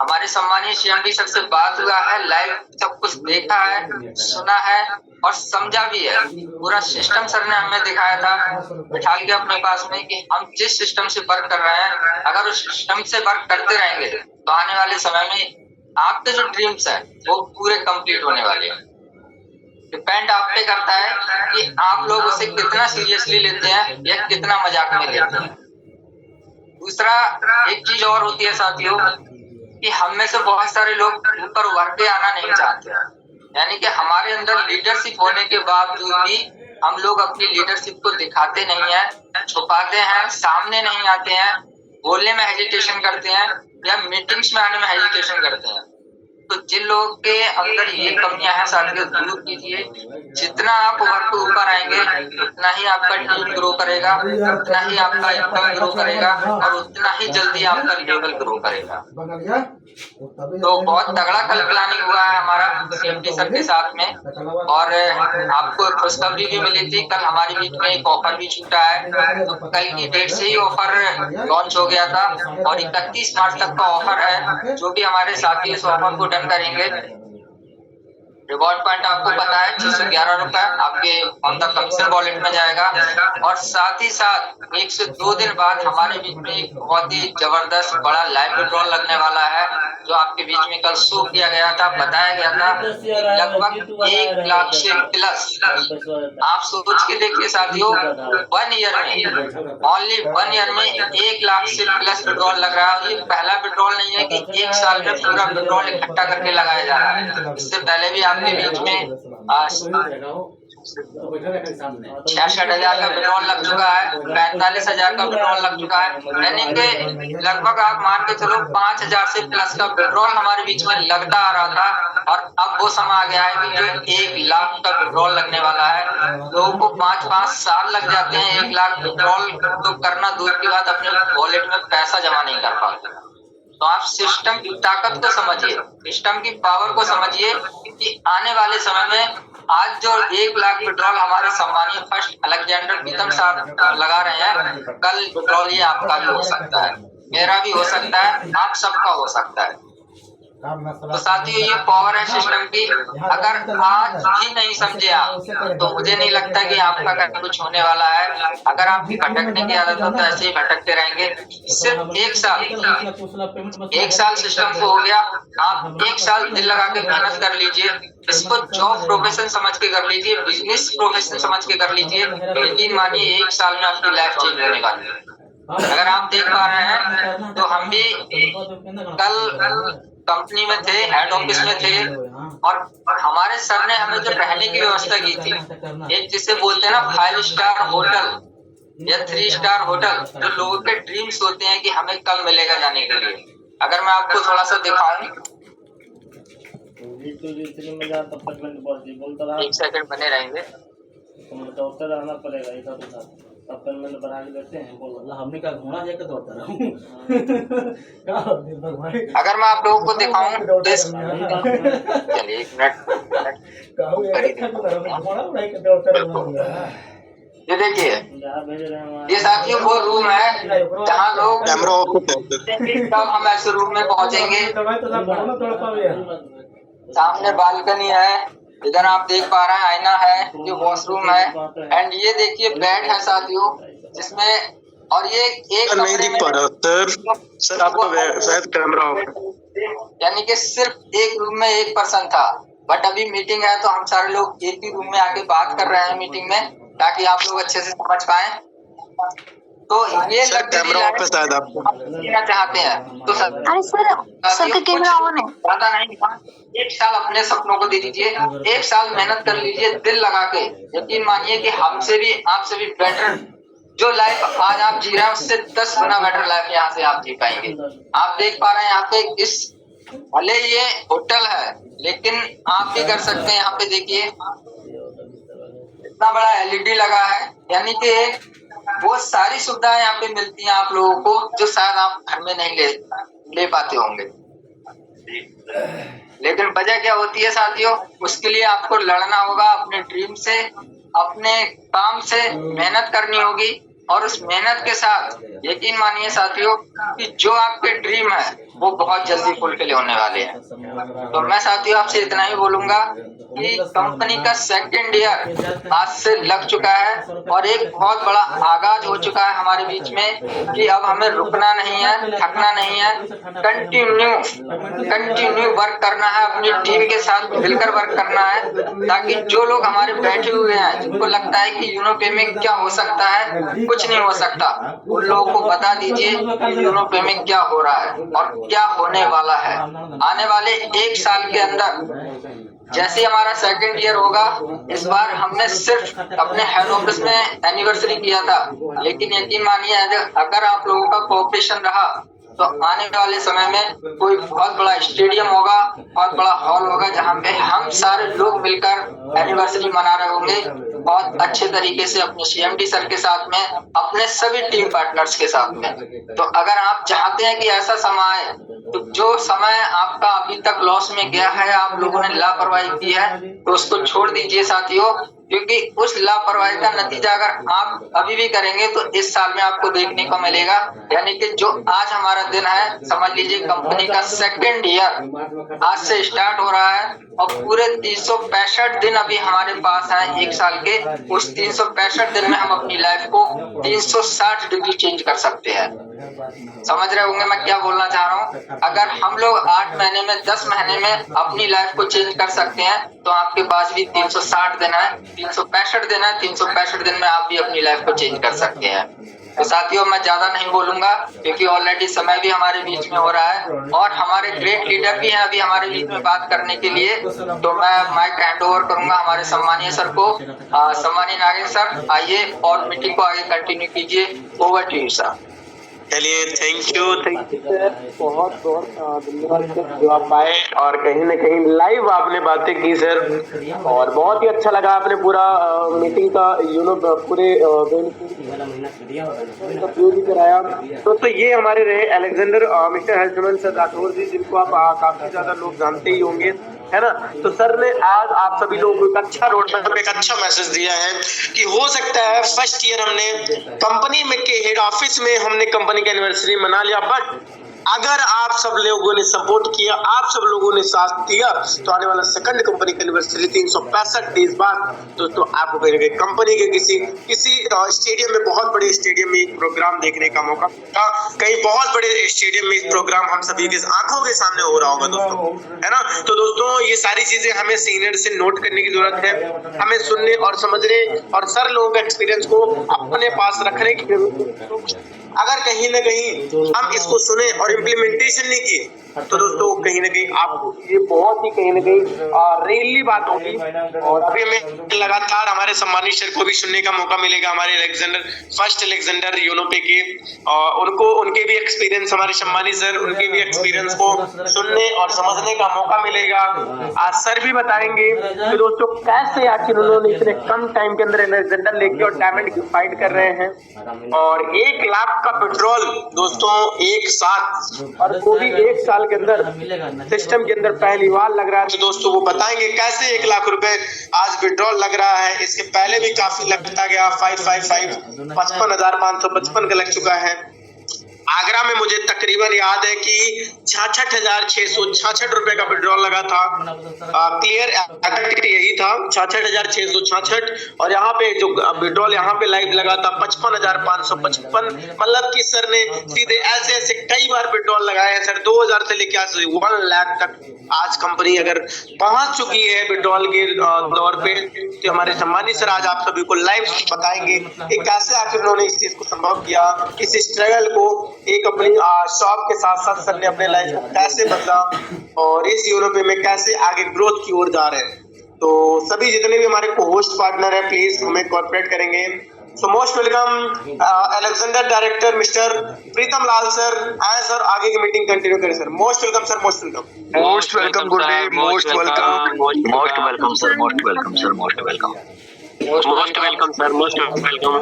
S5: हमारे सम्मानीय सीएमडी सर से बात हुआ है, लाइव सब कुछ देखा है, सुना है और समझा भी है। पूरा सिस्टम सर ने हमें दिखाया था बिठा के अपने पास में कि हम जिस सिस्टम से वर्क कर रहे हैं, अगर उस सिस्टम से वर्क करते रहेंगे तो आने वाले समय में आपके जो ड्रीम्स है वो पूरे कंप्लीट होने वाले हैं। डिपेंड आप पे करता है कि आप लोग उसे कितना सीरियसली लेते हैं या कितना मजाक में लेते हैं। दूसरा एक चीज और होती है साथियों कि हम में से बहुत सारे लोग ऊपर उभर के आना नहीं चाहते, यानी कि हमारे अंदर लीडरशिप होने के बावजूद भी हम लोग अपनी लीडरशिप को दिखाते नहीं है, छुपाते हैं, सामने नहीं आते हैं, बोलने में हेजिटेशन करते हैं या मीटिंग्स में आने में हेजिटेशन करते हैं। तो जिन लोगों के अंदर ये कमियां हैं साथियों, दूर कीजिए। जितना आप उभर के ऊपर आएंगे उतना ही आपका टीम ग्रो करेगा, उतना ही आपका इनकम ग्रो करेगा और उतना ही जल्दी आपका लेवल ग्रो करेगा। तो बहुत तगड़ा कल प्लानिंग हुआ है हमारा सीएमडी सर के साथ में, और आपको खुशखबरी भी मिली थी। कल हमारे बीच में एक ऑफर भी छूटा है, तो कल की डेट से ही ऑफर लॉन्च हो गया था और 31 मार्च तक का ऑफर है। जो भी हमारे साथी इस ऑफर को डन करेंगे, रिवॉर्ड पॉइंट आपको पता है 611 रुपए आपके ऑन द कमीशन वॉलेट में जाएगा, और साथ ही साथ 1 से 2 दिन बाद हमारे बीच में एक बहुत ही जबरदस्त बड़ा लाइव विड्रॉल लगने वाला है, जो आपके बीच में कल शो किया गया था, बताया गया था। लगभग 1 लाख से प्लस, आप सोच के देखिए साथियों, 1 ईयर में, ओनली 1 ईयर में 1 लाख से प्लस विड्रॉल लग रहा है। ये पहला विड्रॉल नहीं है कि 1 साल में पूरा विड्रॉल इकट्ठा करके लगाया जा रहा है। इससे पहले भी आपके बीच में 66,000 का विड्रॉल लग चुका है, 45,000 का विड्रॉल लग चुका है, यानी कि लगभग आप मान के चलो 5,000 से प्लस का विड्रॉल हमारे बीच में लगता आ रहा था। और अब वो समय आ गया है कि जो 1 लाख का विड्रॉल लगने वाला है। लोगों को 5-5 साल लग जाते हैं 1 लाख विड्रॉल तो करना दूर की बात, अपने वॉलेट में पैसा जमा नहीं कर पाते। तो आप सिस्टम की ताकत को समझिए, सिस्टम की पावर को समझिए कि आने वाले समय में आज जो 1 लाख विड्रॉल हमारे सम्मानीय फर्स्ट अलेक्जेंडर प्रीतम साहब लगा रहे हैं, कल विड्रॉल ये आपका भी हो सकता है, मेरा भी हो सकता है, आप सबका हो सकता है। तो साथियों, ये पावर है सिस्टम की। अगर आज भी नहीं समझे आप, तो मुझे नहीं लगता कि आपका कहीं कुछ होने वाला है। अगर आपकी भटकने की आदत हो तो ऐसे ही भटकते रहेंगे। सिर्फ 1 साल सिस्टम को हो गया, आप 1 साल दिल लगा के मेहनत कर लीजिए। इसको जॉब प्रोफेशन समझ के कर लीजिए, बिजनेस प्रोफेशन समझ के कर लीजिए। यकीन मानिए 1 साल में आपकी लाइफ चेंज होने वाली है। अगर आप देख पा रहे हैं तो हम भी कल कंपनी में थे, हेड ऑफिस में थे, और हमारे सर ने हमें जो रहने की व्यवस्था की थी, एक जिसे बोलते हैं ना 5 स्टार होटल या 3 स्टार होटल, जो लोगों के ड्रीम्स होते हैं कि हमें कब मिलेगा जाने के लिए। अगर मैं आपको थोड़ा सा दिखाऊं, 1 सेकंड बने रहेंगे। अगर मैं आप लोगों को दिखाऊं तो चलिए 1 मिनट, ये देखिए, ये साथियों वो रूम है जहाँ लोग, तब हम ऐसे रूम में पहुंचेंगे। सामने बालकनी है, इधर आप देख पा रहे हैं आईना है, ये वॉशरूम है, एंड ये देखिए बेड है साथियों, जिसमें, और ये एक
S4: नहीं दिख पा रहा सर आपका शायद कैमरा हो,
S5: यानी कि सिर्फ एक रूम में 1 पर्सन था। बट अभी मीटिंग है तो हम सारे लोग एक ही रूम में आके बात कर रहे हैं मीटिंग में, ताकि आप लोग अच्छे से समझ पाए। तो ये
S4: सर कैमरा ऑफ है शायद आपका।
S5: जीना चाहते हैं तो सर
S7: अरे सर का कैमरा ऑन है।
S5: ज्यादा नहीं, 1 साल अपने सपनों को दे दीजिए, 1 साल मेहनत कर लीजिए दिल लगा के। यकीन मानिए कि हमसे भी आपसे भी बेटर जो लाइफ आज आप जी रहे हैं उससे 10 गुना बेटर लाइफ यहाँ से आप जी पाएंगे। आप देख पा रहे हैं यहाँ पे इस भले ये होटल है लेकिन आप भी कर सकते हैं। यहाँ पे देखिए इतना बड़ा LED लगा है, यानी कि वो सारी सुविधाएं यहाँ पे मिलती हैं आप लोगों को जो शायद आप घर में नहीं ले पाते होंगे। लेकिन वजह क्या होती है साथियों, उसके लिए आपको लड़ना होगा अपने ड्रीम से, अपने काम से मेहनत करनी होगी। और उस मेहनत के साथ यकीन मानिए साथियों कि जो आपके ड्रीम है वो बहुत जल्दी फुलफिल होने वाले हैं। तो मैं साथियों आपसे इतना ही बोलूंगा कि कंपनी का 2nd ईयर आज से लग चुका है और एक बहुत बड़ा आगाज हो चुका है हमारे बीच में कि अब हमें रुकना नहीं है, थकना नहीं है, कंटिन्यू वर्क करना है, अपनी टीम के साथ मिलकर वर्क करना है, ताकि जो लोग हमारे बैठे हुए हैं जिनको लगता है कि यूनोपे में क्या हो सकता है, कुछ नहीं हो सकता, उन लोगों को बता दीजिए कि यूनोपे में क्या हो रहा है और क्या होने वाला है। आने वाले 1 साल के अंदर जैसे हमारा 2nd ईयर होगा, इस बार हमने सिर्फ अपने हेड ऑफिस में एनिवर्सरी किया था, लेकिन यकीन मानिए अगर आप लोगों का कोऑपरेशन रहा तो आने वाले समय में कोई बहुत बड़ा स्टेडियम होगा, बहुत बड़ा हॉल होगा जहाँ पे हम सारे लोग मिलकर एनिवर्सरी मना रहे होंगे बहुत अच्छे तरीके से अपने CMD सर के साथ में, अपने सभी टीम पार्टनर्स के साथ में। तो अगर आप चाहते हैं कि ऐसा समय आए तो जो समय आपका अभी तक लॉस में गया है, आप लोगों ने लापरवाही की है, तो उसको छोड़ दीजिए साथियों, क्योंकि उस लापरवाही का नतीजा अगर आप अभी भी करेंगे तो इस साल में आपको देखने को मिलेगा। यानी कि जो आज हमारा दिन है, समझ लीजिए कंपनी का 2nd ईयर आज से स्टार्ट हो रहा है और पूरे 365 दिन अभी हमारे पास हैं 1 साल के। उस 365 दिन में हम अपनी लाइफ को 360 डिग्री चेंज कर सकते हैं। समझ रहे होंगे मैं क्या बोलना चाह रहा हूँ। अगर हम लोग 8 महीने में 10 महीने में अपनी लाइफ को चेंज कर सकते हैं तो आपके पास भी 360 दिन है, 365 दिन है, 365 दिन में आप भी अपनी लाइफ को चेंज कर सकते हैं। तो साथियों मैं ज्यादा नहीं बोलूंगा क्योंकि ऑलरेडी समय भी हमारे बीच में हो रहा है और हमारे ग्रेट लीडर भी हैं अभी हमारे बीच में बात करने के लिए। तो मैं माइक हैंड ओवर करूंगा हमारे सम्मानीय सर को। सम्मानीय नागेंद्र सर आइए और मीटिंग को आगे कंटिन्यू कीजिए। Over to you sir.
S4: चलिए थैंक यू सर, बहुत बहुत धन्यवाद सर जो आप आए और कहीं ना कहीं लाइव आपने बातें की सर, और बहुत ही अच्छा लगा आपने पूरा मीटिंग का पूरे उपयोग भी कराया। तो ये हमारे रहे अलेक्जेंडर मिस्टर हर्षमन सर राठौर जी, जिनको आप काफी ज्यादा लोग जानते ही होंगे, है ना। तो सर ने आज आप सभी लोगों को एक अच्छा रोड मैप, एक अच्छा मैसेज दिया है कि हो सकता है 1st ईयर हमने कंपनी में के हेड ऑफिस में हमने कंपनी की एनिवर्सरी मना लिया, बट अगर आप सब लोगों ने सपोर्ट किया, आप सब लोगों ने साथ दिया, तो आने वाला 2nd कंपनी की एनिवर्सरी 365 डेज बाद दोस्तों आपको कहीं कंपनी के किसी स्टेडियम में, बहुत बड़े स्टेडियम में प्रोग्राम देखने का मौका, कहीं बहुत बड़े स्टेडियम में प्रोग्राम हम सभी के आंखों के सामने हो रहा होगा दोस्तों, है ना। तो दोस्तों ये सारी चीजें हमें सीनियर से नोट करने की जरूरत है, हमें सुनने और समझने और सर लोगों के एक्सपीरियंस को अपने पास रखने की जरूरत है। अगर कहीं ना कहीं हम इसको सुने और इम्प्लीमेंटेशन नहीं किए तो दोस्तों कहीं ना कहीं आपको ये बहुत ही कहीं ना कहीं रेयरली बात होगी। और अभी हमें लगातार हमारे सम्मानित सर को भी सुनने का मौका मिलेगा, हमारे फर्स्ट अलेक्जेंडर यूनोपे के, उनके भी एक्सपीरियंस, हमारे सम्मानित सर उनके भी एक्सपीरियंस को सुनने और समझने का मौका मिलेगा। आज सर भी बताएंगे कि दोस्तों कैसे आखिर उन्होंने इतने कम टाइम के अंदर अलेक्जेंडर लेके और डायमंड की फाइट कर रहे हैं, और 1 लाख का पेट्रोल दोस्तों एक साथ, और वो भी 1 साल के अंदर सिस्टम के अंदर पहली बार लग रहा है। तो दोस्तों वो बताएंगे कैसे 1 लाख रुपए आज पेट्रोल लग रहा है। इसके पहले भी काफी लगता गया, 555 55,555 का लग चुका है। आगरा में मुझे तकरीबन याद है कि 66,666 रुपए का विड्रॉल लगा था। क्लियर एग्जैक्ट यही था 66,666। और यहाँ पे जो विड्रॉल यहाँ पे लाइव लगा था 55,555। मतलब कि सर ने सीधे ऐसे ऐसे कई बार विड्रॉल लगाए हैं सर, 2,000 से लेकर 1 लाख तक आज कंपनी अगर पहुंच चुकी है विड्रॉल के दौर पे। तो हमारे सम्मानित सर आज आप सभी को लाइव बताएंगे कि कैसे आखिर उन्होंने इस चीज को संभव किया, इस स्ट्रगल को एक अपनी शॉप के साथ साथ सर ने अपने लाइफ को कैसे बदला और इस यूरोपे में कैसे आगे ग्रोथ की ओर जा रहे हैं। तो सभी जितने भी हमारे को होस्ट पार्टनर है प्लीज हमें कॉर्पोरेट करेंगे। So most welcome Alexander director mister Pritam Lal sir. आए सर, आगे की मीटिंग कंटिन्यू करें sir. Most welcome sir, most welcome.
S3: Most welcome Gurudev, most welcome,
S2: most welcome sir, most welcome sir, most welcome,
S6: most welcome sir, most welcome.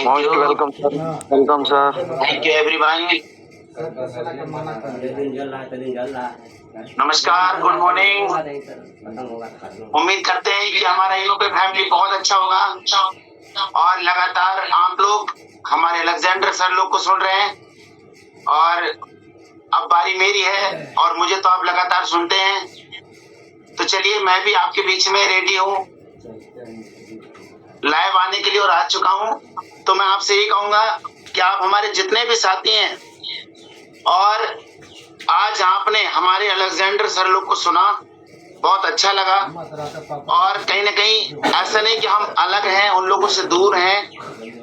S2: Most welcome sir, welcome sir.
S8: Thank you everyone. नमस्कार, good morning. उम्मीद करते हैं कि हमारा Europay family बहुत अच्छा होगा और लगातार आप लोग हमारे अलेक्जेंडर सर लोग को सुन रहे हैं और अब बारी मेरी है और मुझे तो आप लगातार सुनते हैं। तो चलिए मैं भी आपके बीच में रेडी हूँ लाइव आने के लिए और आ चुका हूँ। तो मैं आपसे यही कहूँगा कि आप हमारे जितने भी साथी हैं और आज आपने हमारे अलेक्जेंडर सर लोग को सुना, बहुत अच्छा लगा। और कहीं ना कहीं ऐसा नहीं कि हम अलग हैं, उन लोगों से दूर हैं।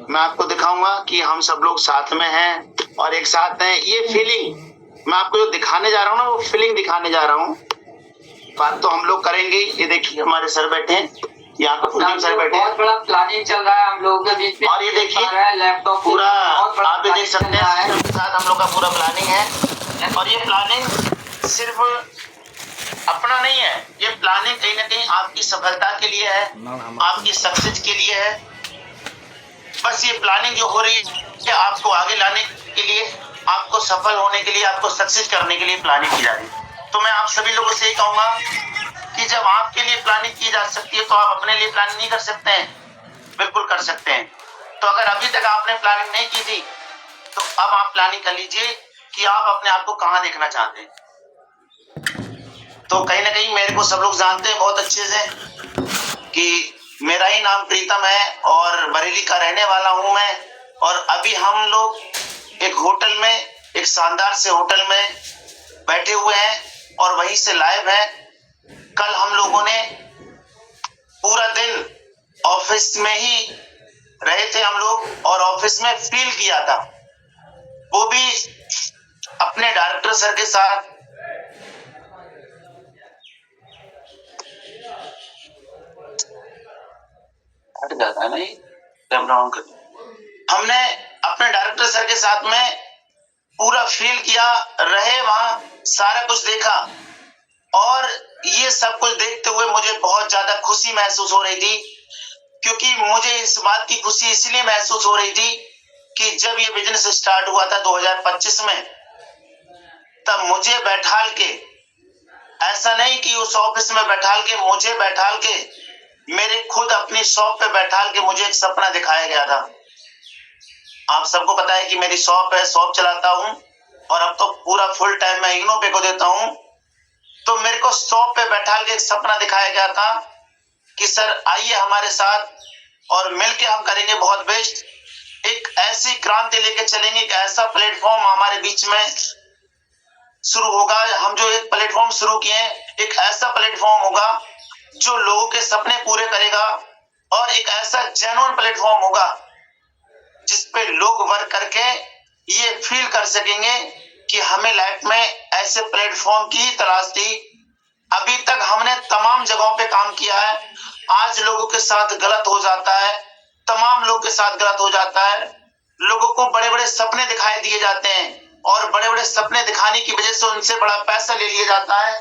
S8: मैं आपको दिखाऊंगा कि हम सब लोग साथ में हैं और एक साथ हैं। ये फीलिंग मैं आपको जो दिखाने जा रहा हूँ ना, वो फीलिंग दिखाने जा रहा हूँ। बात तो हम लोग करेंगे। ये देखिए हमारे सर बैठे हैं, यहाँ पर कुलदीप सर बैठे हैं।
S5: बहुत बड़ा प्लानिंग चल रहा है हम लोगों के बीच में।
S8: और ये देखिए
S5: लैपटॉप
S8: पूरा
S5: आप
S8: भी देख सकते हैं, सिस्टम के साथ हम लोग का पूरा प्लानिंग है। और ये प्लानिंग सिर्फ अपना नहीं है, ये प्लानिंग कहीं ना कहीं आपकी सफलता के लिए है, आपकी सक्सेस के लिए है। बस ये प्लानिंग जो हो रही है आपको आगे लाने के लिए, आपको सफल होने के लिए, आपको सक्सेस करने के लिए प्लानिंग की जा रही है। तो मैं आप सभी लोगों से ये कहूंगा कि जब आपके लिए प्लानिंग की जा सकती है तो आप अपने लिए प्लानिंग नहीं कर सकते हैं? बिल्कुल कर सकते हैं। तो अगर अभी तक आपने प्लानिंग नहीं की थी तो अब आप प्लानिंग कर लीजिए कि आप अपने आप को कहाँ देखना चाहते हैं। तो कहीं ना कहीं मेरे को सब लोग जानते हैं बहुत अच्छे से कि मेरा ही नाम प्रीतम है और बरेली का रहने वाला हूँ मैं। और अभी हम लोग एक होटल में, एक शानदार से होटल में बैठे हुए हैं और वहीं से लाइव है। कल हम लोगों ने पूरा दिन ऑफिस में ही रहे थे हम लोग और ऑफिस में फील किया था, वो भी अपने डायरेक्टर सर के साथ। हट जाता है नहीं, कैमरा ऑन कर। हमने अपने डायरेक्टर सर के साथ में पूरा फील किया, रहे वहां, सारा कुछ देखा। और ये सब कुछ देखते हुए मुझे बहुत ज्यादा खुशी महसूस हो रही थी, क्योंकि मुझे इस बात की खुशी इसलिए महसूस हो रही थी कि जब ये बिजनेस स्टार्ट हुआ था 2025 में, तब मुझे बैठाल के, ऐसा नहीं कि उस ऑफिस में बैठाल के, मुझे बैठाल के, मेरे खुद अपनी शॉप पे बैठाल के मुझे एक सपना दिखाया गया था। आप सबको पता है कि मेरी शॉप है, शॉप चलाता हूँ और अब तो पूरा फुल टाइम मैं यूनोपे को देता हूँ। तो मेरे को शॉप पे बैठाल के एक सपना दिखाया गया था कि सर आइए हमारे साथ और मिलके हम करेंगे बहुत बेस्ट, एक ऐसी क्रांति लेके चलेंगे, एक ऐसा प्लेटफॉर्म हमारे बीच में शुरू होगा। हम जो एक प्लेटफॉर्म शुरू किए, एक ऐसा प्लेटफॉर्म होगा जो लोगों के सपने पूरे करेगा और एक ऐसा जेन्युइन प्लेटफॉर्म होगा जिसपे लोग वर्क करके ये फील कर सकेंगे कि हमें लाइफ में ऐसे प्लेटफॉर्म की तलाश थी। अभी तक हमने तमाम जगहों पे काम किया है, आज लोगों के साथ गलत हो जाता है, तमाम लोगों के साथ गलत हो जाता है। लोगों को बड़े बड़े सपने दिखाई दिए जाते हैं और बड़े बड़े सपने दिखाने की वजह से उनसे बड़ा पैसा ले लिया जाता है,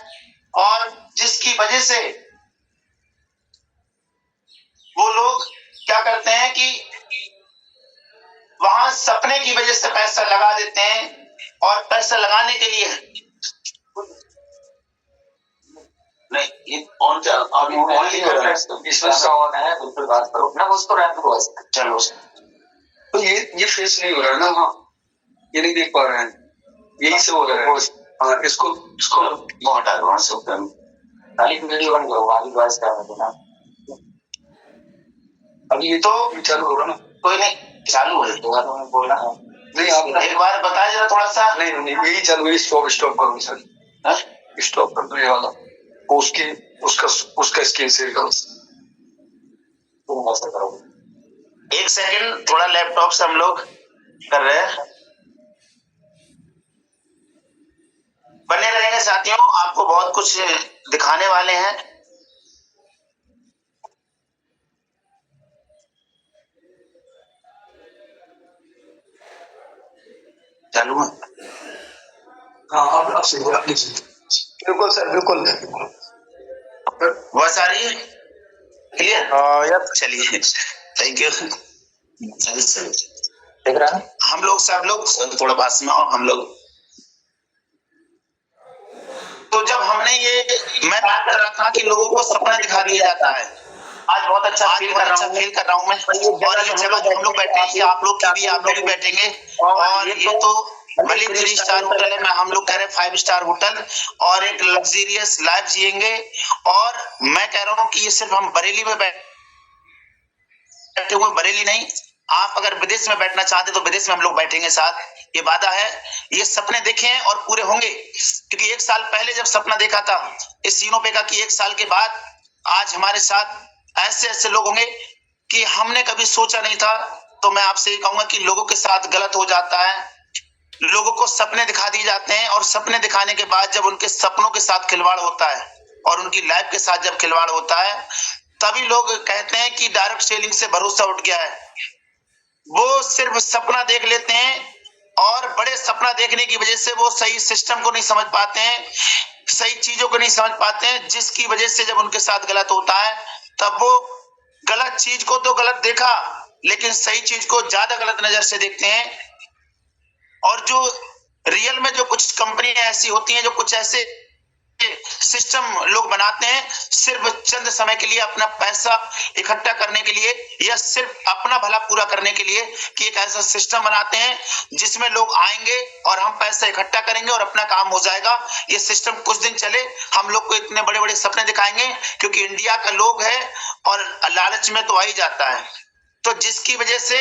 S8: और जिसकी वजह से वो लोग क्या करते हैं कि वहां सपने की वजह से पैसा लगा देते हैं। और पैसा लगाने के लिए नहीं, ये ऑन क्या अभी ओनली कर रहा है, बिजनेस का ऑन है, बिल्कुल बात करो ना, उसको रहने दो। चलो
S3: तो ये फेस नहीं हो रहा ना। हाँ ये नहीं देख पा रहे हैं, यही से हो रहा है। हाँ, इसको
S8: हटा दो वहां से ऊपर खाली वीडियो बन गया वाली वॉइस कर देना।
S3: अभी ये
S8: तो
S3: चालू होगा ना?
S8: कोई नहीं, चालू है तो बोलना है।
S3: नहीं आप
S8: एक बार बताया जरा थोड़ा सा।
S3: नहीं यही चालू है। स्टॉप करो सर,
S8: हाँ?
S3: स्टॉप कर दो ये वाला। उसका स्क्रीन शेयर करो।
S8: एक सेकंड, थोड़ा लैपटॉप से हम लोग कर रहे हैं। बने रहेंगे साथियों, आपको बहुत कुछ दिखाने वाले हैं। चालू है?
S3: हाँ आप सही, आप लीजिए।
S1: बिल्कुल सर, बिल्कुल।
S8: वॉइस आ रही है क्लियर? चलिए, थैंक यू। देख रहा है हम लोग सब लोग थोड़ा पास में आओ हम लोग। तो जब हमने ये, मैं बात कर रहा था कि लोगों को सपना दिखा दिया जाता है। आज बहुत अच्छा फील कर रहा हूँ मैं। और ये जगह जो हम लोग बैठे हैं, आप लोग भी बैठेंगे। और ये तो भले 3 स्टार होटल है, मैं हम लोग कह रहे हैं 5 स्टार होटल, और एक लग्जरियस लाइफ जिएंगे। और मैं कह रहा हूँ कि ये सिर्फ हम बरेली में बैठे हुए, बरेली नहीं, आप अगर विदेश में बैठना चाहते तो विदेश में हम लोग बैठेंगे साथ, ये वादा है। ये सपने देखे हैं और पूरे होंगे, क्योंकि 1 साल पहले जब सपना देखा था इस सीनोपेगा की, 1 साल के बाद आज हमारे साथ ऐसे लोग होंगे कि हमने कभी सोचा नहीं था। तो मैं आपसे ये कहूंगा कि लोगों के साथ गलत हो जाता है, लोगों को सपने दिखा दिए जाते हैं, और सपने दिखाने के बाद जब उनके सपनों के साथ खिलवाड़ होता है और उनकी लाइफ के साथ जब खिलवाड़ होता है, तभी लोग कहते हैं कि डायरेक्ट सेलिंग से भरोसा उठ गया है। वो सिर्फ सपना देख लेते हैं, और बड़े सपना देखने की वजह से वो सही सिस्टम को नहीं समझ पाते हैं, सही चीजों को नहीं समझ पाते हैं, जिसकी वजह से जब उनके साथ गलत होता है तब वो गलत चीज को तो गलत देखा, लेकिन सही चीज को ज्यादा गलत नजर से देखते हैं। और जो रियल में जो कुछ कंपनियां ऐसी होती हैं, जो कुछ ऐसे सिस्टम लोग बनाते हैं सिर्फ चंद समय के लिए, अपना पैसा इकट्ठा करने के लिए, या सिर्फ अपना भला पूरा करने के लिए, कि एक ऐसा सिस्टम बनाते हैं जिसमें लोग आएंगे और हम पैसा इकट्ठा करेंगे और अपना काम हो जाएगा। ये सिस्टम कुछ दिन चले, हम लोग को इतने बड़े बड़े सपने दिखाएंगे, क्योंकि इंडिया का लोग है और लालच में तो आ ही जाता है। तो जिसकी वजह से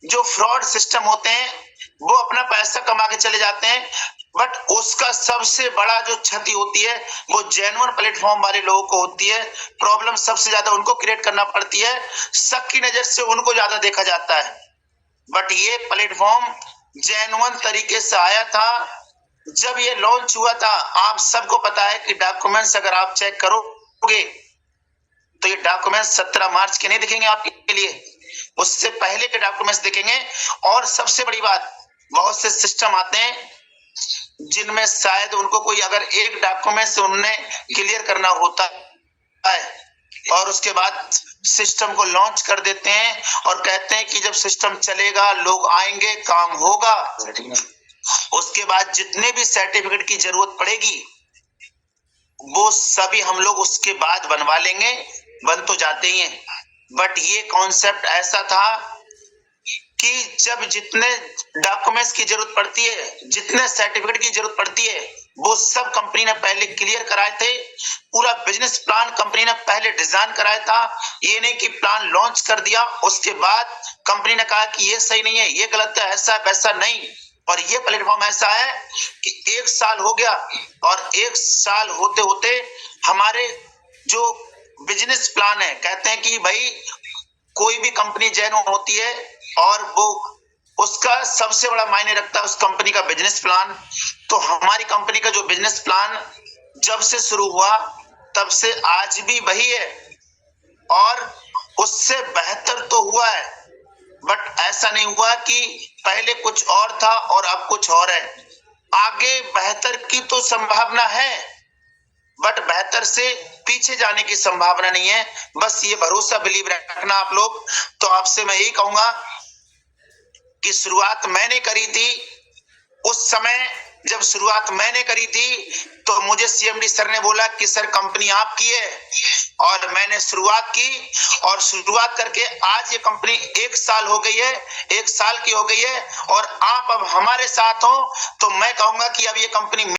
S8: जो फ्रॉड सिस्टम होते हैं वो अपना पैसा कमा के चले जाते हैं, बट उसका सबसे बड़ा जो क्षति होती है वो जेन्युइन प्लेटफॉर्म वाले लोगों को होती है। प्रॉब्लम सबसे ज्यादा उनको क्रिएट करना पड़ती है, शक की नजर से उनको ज्यादा देखा जाता है। बट ये प्लेटफॉर्म जेन्युइन तरीके से आया था। जब ये लॉन्च हुआ था, आप सबको पता है कि डॉक्यूमेंट्स अगर आप चेक करोगे तो ये डॉक्यूमेंट्स 17 मार्च के नहीं दिखेंगे आपके लिए, उससे पहले के डॉक्यूमेंट्स दिखेंगे। और सबसे बड़ी बात, बहुत से सिस्टम आते हैं जिनमें शायद उनको कोई अगर एक डॉक्यूमेंट से उन्हें क्लियर करना होता है, और उसके बाद सिस्टम को लॉन्च कर देते हैं और कहते हैं कि जब सिस्टम चलेगा लोग आएंगे, काम होगा, उसके बाद जितने भी सर्टिफिकेट की जरूरत पड़ेगी वो सभी हम लोग उसके बाद बनवा लेंगे, बन तो जाते ही हैं। बट ये कॉन्सेप्ट ऐसा था कि जब जितने डॉक्यूमेंट्स की जरूरत पड़ती है, जितने सर्टिफिकेट की जरूरत पड़ती है, वो सब कंपनी ने पहले क्लियर कराए थे। पूरा बिजनेस प्लान कंपनी ने पहले डिजाइन कराया था। ये नहीं कि प्लान लॉन्च कर दिया उसके बाद कंपनी ने कहा कि ये सही नहीं है, ये गलत है, ऐसा वैसा नहीं। और ये प्लेटफॉर्म ऐसा है कि 1 साल हो गया, और 1 साल होते होते हमारे जो बिजनेस प्लान है, कहते हैं कि भाई कोई भी कंपनी जेन्युइन होती है और वो उसका सबसे बड़ा मायने रखता है उस कंपनी का बिजनेस प्लान। तो हमारी कंपनी का जो बिजनेस प्लान जब से शुरू हुआ तब से आज भी वही है, और उससे बेहतर तो हुआ है। बट ऐसा नहीं हुआ कि पहले कुछ और था और अब कुछ और है। आगे बेहतर की तो संभावना है, बट बेहतर से पीछे जाने की संभावना नहीं है। बस ये भरोसा बिलीव रखना आप लोग। तो आपसे मैं यही कहूंगा कि शुरुआत मैंने करी थी, उस समय जब शुरुआत मैंने करी थी तो मुझे सीएमडी सर ने बोला कि सर कंपनी आपकी है और मैंने शुरुआत की और शुरुआत करके आज ये कंपनी 1 साल हो गई है, 1 साल की हो गई है और आप अब हमारे साथ हो तो मैं कहूंगा कि अब ये कंपनी